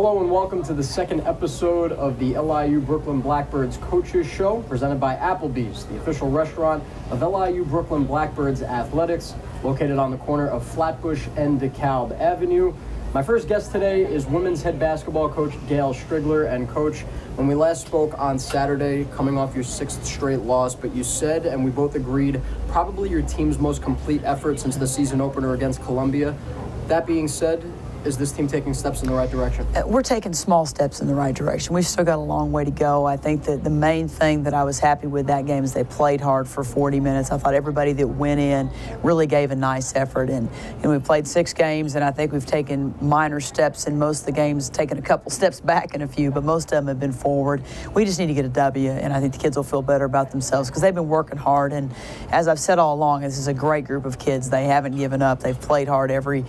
Hello and welcome to the second episode of the LIU Brooklyn Blackbirds Coaches Show, presented by Applebees, the official restaurant of LIU Brooklyn Blackbirds Athletics, located on the corner of Flatbush and DeKalb Avenue. My first guest today is women's head basketball coach Gail Striegler. And Coach, when we last spoke on Saturday, coming off your sixth straight loss, but you said, and we both agreed, probably your team's most complete effort since the season opener against Columbia. That being said, is this team taking steps in the right direction? We're taking small steps in the right direction. We've still got a long way to go. I think that the main thing that I was happy with that game is they played hard for 40 minutes. I thought everybody that went in really gave a nice effort. And we played 6 games, and I think we've taken minor steps in most of the games, taken a couple steps back in a few, but most of them have been forward. We just need to get a W, and I think the kids will feel better about themselves because they've been working hard. And as I've said all along, this is a great group of kids. They haven't given up. They've played hard every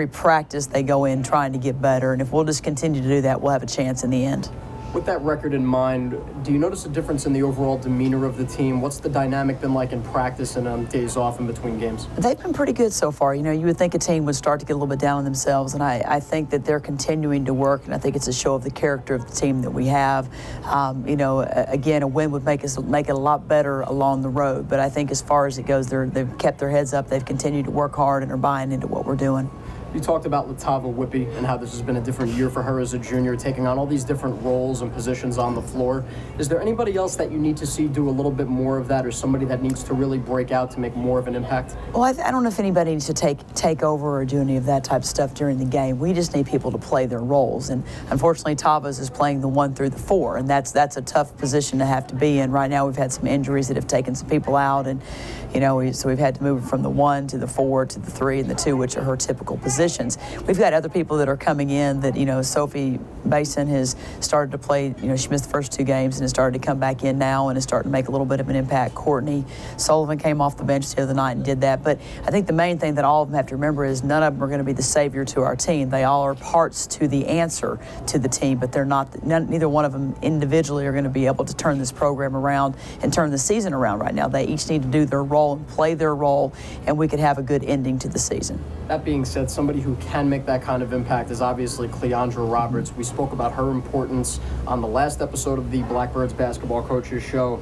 practice. They go in trying to get better, and if we'll just continue to do that, we'll have a chance in the end. With that record in mind, do you notice a difference in the overall demeanor of the team? What's the dynamic been like in practice and on days off in between games? They've been pretty good so far. You would think a team would start to get a little bit down on themselves, and I think that they're continuing to work, and I think it's a show of the character of the team that we have. Again, a win would make it a lot better along the road, but I think as far as it goes, they've kept their heads up, they've continued to work hard, and are buying into what we're doing. You talked about Latava Whippy and how this has been a different year for her as a junior, taking on all these different roles and positions on the floor. Is there anybody else that you need to see do a little bit more of that, or somebody that needs to really break out to make more of an impact? Well, I don't know if anybody needs to take over or do any of that type of stuff during the game. We just need people to play their roles. And unfortunately, Tava's is playing the 1 through the 4, and that's a tough position to have to be in. Right now, we've had some injuries that have taken some people out, and so we've had to move from the 1 to the 4 to the 3 and the 2, which are her typical positions. We've got other people that are coming in that, Sophie Basin has started to play, she missed the first 2 games and has started to come back in now and is starting to make a little bit of an impact. Courtney Sullivan came off the bench the other night and did that. But I think the main thing that all of them have to remember is none of them are going to be the savior to our team. They all are parts to the answer to the team, but they're not, neither one of them individually are going to be able to turn this program around and turn the season around right now. They each need to do their role and play their role, and we could have a good ending to the season. That being said, somebody who can make that kind of impact is obviously Cleandra Roberts. We spoke about her importance on the last episode of the Blackbirds Basketball Coaches Show,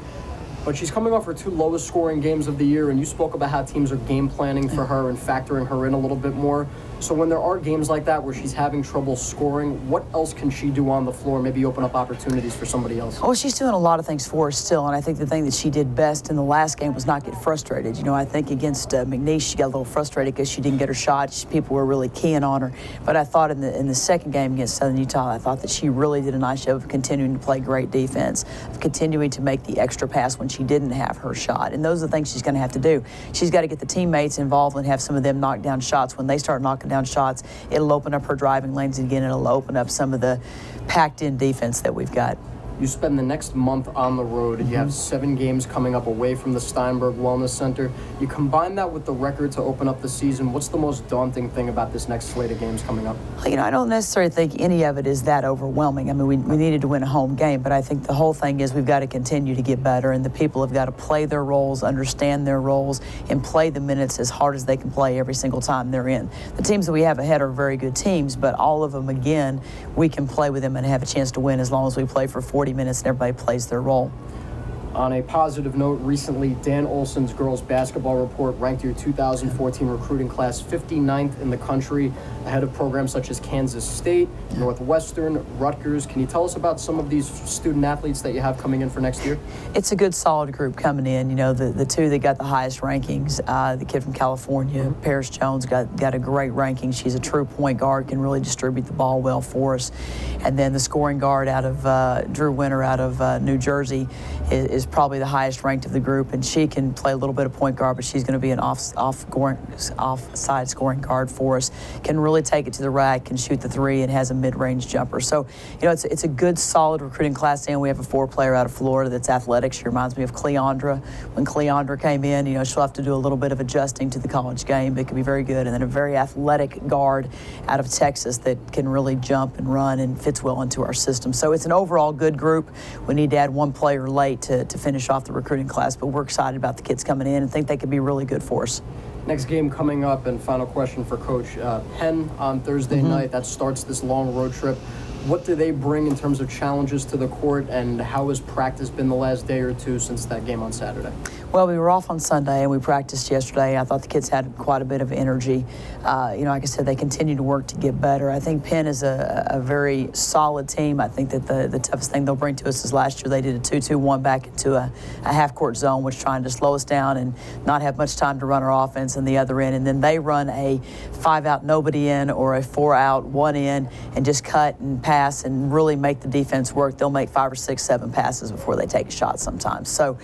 but she's coming off her 2 lowest scoring games of the year, and you spoke about how teams are game planning for her and factoring her in a little bit more. So when there are games like that where she's having trouble scoring, what else can she do on the floor, maybe open up opportunities for somebody else? Well, she's doing a lot of things for us still, and I think the thing that she did best in the last game was not get frustrated. I think against McNeese, she got a little frustrated because she didn't get her shot. People were really keying on her. But I thought in the second game against Southern Utah, I thought that she really did a nice job of continuing to play great defense, of continuing to make the extra pass when she didn't have her shot. And those are the things she's going to have to do. She's got to get the teammates involved and have some of them knock down shots. When they start knocking down shots, it'll open up her driving lanes again. It'll open up some of the packed-in defense that we've got. You spend the next month on the road, and you have 7 games coming up away from the Steinberg Wellness Center. You combine that with the record to open up the season. What's the most daunting thing about this next slate of games coming up? I don't necessarily think any of it is that overwhelming. I mean, we needed to win a home game, but I think the whole thing is we've got to continue to get better, and the people have got to play their roles, understand their roles, and play the minutes as hard as they can play every single time they're in. The teams that we have ahead are very good teams, but all of them, again, we can play with them and have a chance to win as long as we play for 40 minutes and everybody plays their role. On a positive note, recently, Dan Olson's girls basketball report ranked your 2014 recruiting class 59th in the country, ahead of programs such as Kansas State, Northwestern, Rutgers. Can you tell us about some of these student athletes that you have coming in for next year? It's a good, solid group coming in. The 2 that got the highest rankings, the kid from California, Paris Jones, got a great ranking. She's a true point guard, can really distribute the ball well for us. And then the scoring guard out of Drew Winter out of New Jersey is probably the highest ranked of the group, and she can play a little bit of point guard, but she's going to be an offside scoring guard for us. Can really take it to the rack, can shoot the 3, and has a mid-range jumper. So, it's a good, solid recruiting class. And we have a 4-player out of Florida that's athletic. She reminds me of Cleandra. When Cleandra came in, she'll have to do a little bit of adjusting to the college game, but it can be very good. And then a very athletic guard out of Texas that can really jump and run and fits well into our system. So it's an overall good group. We need to add 1 player late to finish off the recruiting class, but we're excited about the kids coming in and think they could be really good for us. Next game coming up, and final question for Coach. Penn on Thursday night. That starts this long road trip. What do they bring in terms of challenges to the court, and how has practice been the last day or two since that game on Saturday? Well, we were off on Sunday and we practiced yesterday. I thought the kids had quite a bit of energy. Like I said, they continue to work to get better. I think Penn is a very solid team. I think that the toughest thing they'll bring to us is last year they did a 2-2-1 back into a half-court zone, which trying to slow us down and not have much time to run our offense in the other end. And then they run a 5-out nobody in or a 4-out 1 in and just cut and pass and really make the defense work. They'll make 5 or 6, 7 passes before they take a shot sometimes. So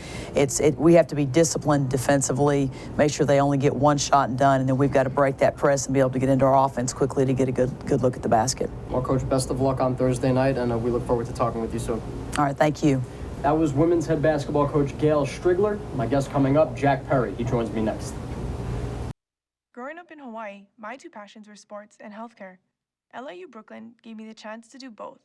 we have to be disciplined defensively, make sure they only get one shot and done, and then we've got to break that press and be able to get into our offense quickly to get a good look at the basket. Well, Coach, best of luck on Thursday night, and we look forward to talking with you soon. All right, thank you. That was women's head basketball coach Gail Striegler. My guest coming up, Jack Perri. He joins me next. Growing up in Hawaii, my two passions were sports and healthcare. LIU Brooklyn gave me the chance to do both.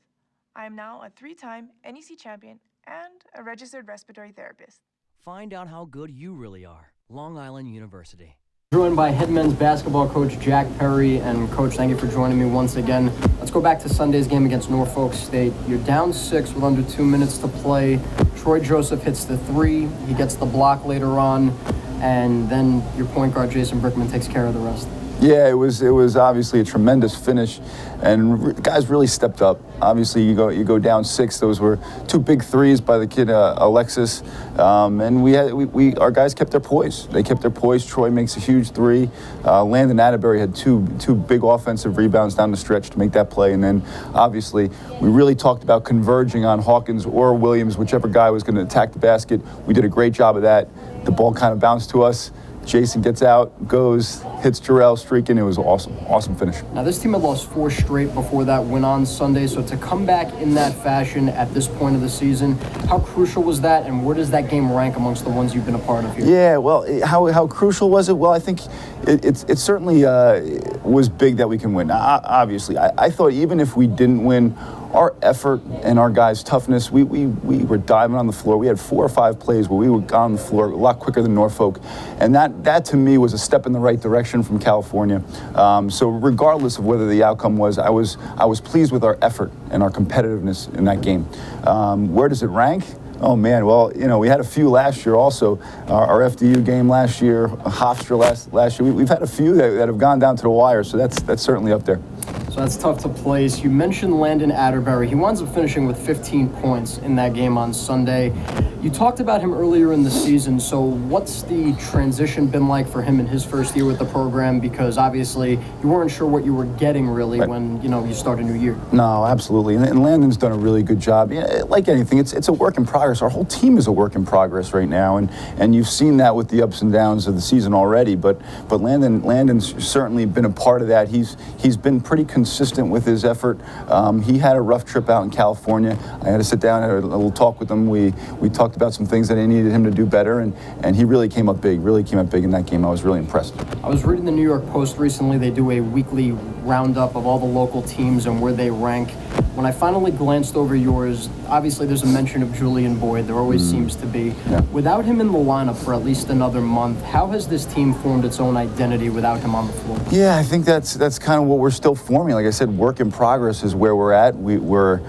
I am now a 3-time NEC champion and a registered respiratory therapist. Find out how good you really are. Long Island University. Joined by head men's basketball coach Jack Perri. And Coach, thank you for joining me once again. Let's go back to Sunday's game against Norfolk State. You're down 6 with under 2 minutes to play. Troy Joseph hits the 3. He gets the block later on. And then your point guard, Jason Brickman, takes care of the rest. Yeah, it was obviously a tremendous finish, and guys really stepped up. Obviously, you go down 6. Those were 2 big threes by the kid Alexis, and our guys kept their poise. They kept their poise. Troy makes a huge 3. Landon Atterbury had two big offensive rebounds down the stretch to make that play, and then obviously we really talked about converging on Hawkins or Williams, whichever guy was going to attack the basket. We did a great job of that. The ball kind of bounced to us. Jason gets out, goes, hits Jarrell, streaking. It was awesome. Awesome finish. Now, this team had lost 4 straight before that win on Sunday, so to come back in that fashion at this point of the season, how crucial was that, and where does that game rank amongst the ones you've been a part of here? Yeah, well, how crucial was it? Well, I think it certainly was big that we can win. Obviously, I thought even if we didn't win, our effort and our guys' toughness, we were diving on the floor. We had 4 or 5 plays where we were on the floor a lot quicker than Norfolk, and that to me was a step in the right direction from California. So regardless of whether the outcome was, I was pleased with our effort and our competitiveness in that game. Where does it rank? Oh man, well, we had a few last year also. Our FDU game last year, Hofstra last year. We've had a few that have gone down to the wire, so that's certainly up there. So that's tough to place. You mentioned Landon Atterbury. He winds up finishing with 15 points in that game on Sunday. You talked about him earlier in the season, so what's the transition been like for him in his first year with the program? Because obviously you weren't sure what you were getting really right. When you start a new year. No, absolutely. And Landon's done a really good job. Like anything, it's a work in progress. Our whole team is a work in progress right now, and you've seen that with the ups and downs of the season already. But Landon's certainly been a part of that. He's been pretty consistent with his effort. He had a rough trip out in California. I had to sit down and have a little talk with him. We talked about some things that I needed him to do better, and he really came up big in that game. I was really impressed. I was reading the New York Post recently. They do a weekly roundup of all the local teams and where they rank. When I finally glanced over yours, obviously there's a mention of Julian Boyd. There always seems to be. Yeah. Without him in the lineup for at least another month, how has this team formed its own identity without him on the floor? Yeah, I think that's kind of what we're still forming. Like I said, work in progress is where we're at. We're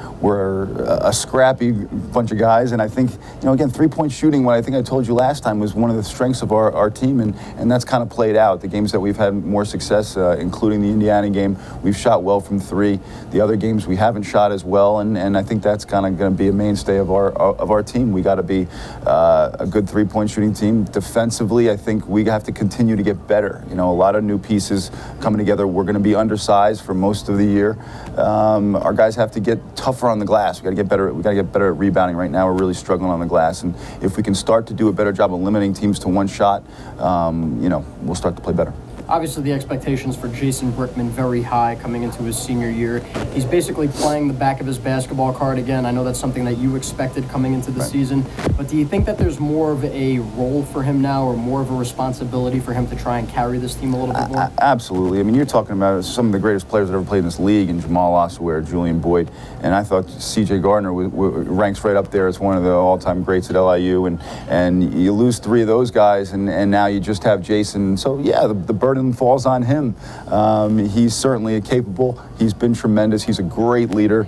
a scrappy bunch of guys, and I think, again, 3-point shooting, what I think I told you last time, was one of the strengths of our team, and that's kind of played out. The games that we've had more success, including the Indiana game, we've shot well from 3. The other games we haven't shot as well, and I think that's kind of going to be a mainstay of our team. We got to be a good 3-point shooting team. Defensively, I think we have to continue to get better. A lot of new pieces coming together. We're going to be undersized for most of the year. Our guys have to get tougher on the glass. We got to get better. We got to get better at rebounding. Right now, we're really struggling on the glass, and if we can start to do a better job of limiting teams to one shot, we'll start to play better. Obviously, the expectations for Jason Brickman very high coming into his senior year. He's basically playing the back of his basketball card again. I know that's something that you expected coming into the season, but do you think that there's more of a role for him now, or more of a responsibility for him to try and carry this team a little bit more? Absolutely. I mean, you're talking about some of the greatest players that ever played in this league, and Jamal Osaware, Julian Boyd, and I thought C.J. Gardner ranks right up there as one of the all-time greats at LIU, and you lose 3 of those guys, and now you just have Jason. So, yeah, the burden falls on him. He's certainly capable. He's been tremendous. He's a great leader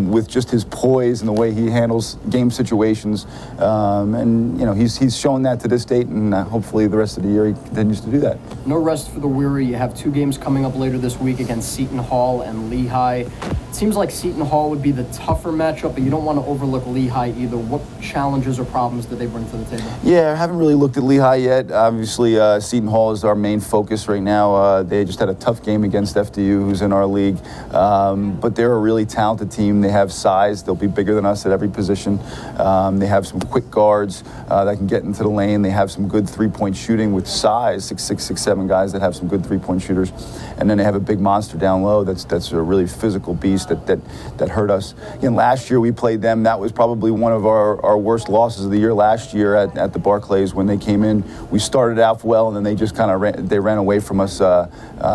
with just his poise and the way he handles game situations. And he's shown that to this date, and hopefully the rest of the year he continues to do that. No rest for the weary. You have 2 games coming up later this week against Seton Hall and Lehigh. It seems like Seton Hall would be the tougher matchup, but you don't want to overlook Lehigh either. What challenges or problems do they bring to the table? Yeah, I haven't really looked at Lehigh yet. Obviously, Seton Hall is our main focus right now. They just had a tough game against FDU, who's in our league. But they're a really talented team. They have size. They'll be bigger than us at every position. They have some quick guards that can get into the lane. They have some good three-point shooting with size, 6'6", 6'7" guys that have some good three-point shooters. And then they have a big monster down low that's a really physical beast that hurt us. Again, last year we played them. That was probably one of our worst losses of the year last year at the Barclays when they came in. We started out well, and then they just kind of ran away from us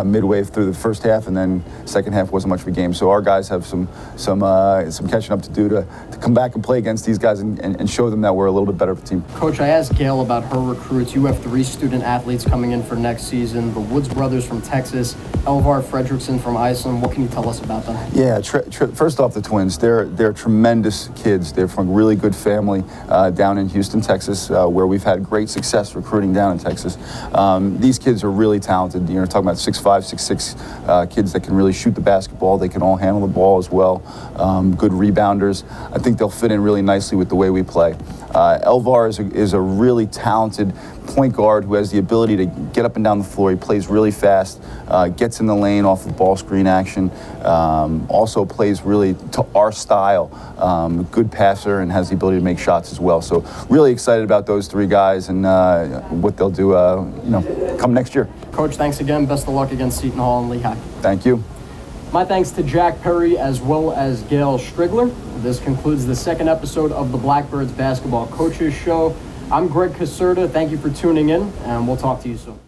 midway through the first half, and then second half wasn't much of a game. So our guys have some catching up to do to come back and play against these guys and show them that we're a little bit better of a team. Coach, I asked Gail about her recruits. You have 3 student athletes coming in for next season. The Woods brothers from Texas, Elvar Fredrickson from Iceland. What can you tell us about them? Yeah, first off, the twins. They're tremendous kids. They're from a really good family down in Houston, Texas, where we've had great success recruiting down in Texas. These kids are really talented. You're talking about 6'5", 6'6" kids that can really shoot the basketball. They can all handle the ball as well. Good rebounders. I think they'll fit in really nicely with the way we play. Elvar is a really talented point guard who has the ability to get up and down the floor. He plays really fast, gets in the lane off of ball screen action, also plays really to our style, good passer, and has the ability to make shots as well. So really excited about those 3 guys and what they'll do come next year. Coach, thanks again. Best of luck against Seton Hall and Lehigh. Thank you. My thanks to Jack Perri as well as Gail Striegler. This concludes the 2nd episode of the Blackbirds Basketball Coaches Show. I'm Gregg Caserta. Thank you for tuning in, and we'll talk to you soon.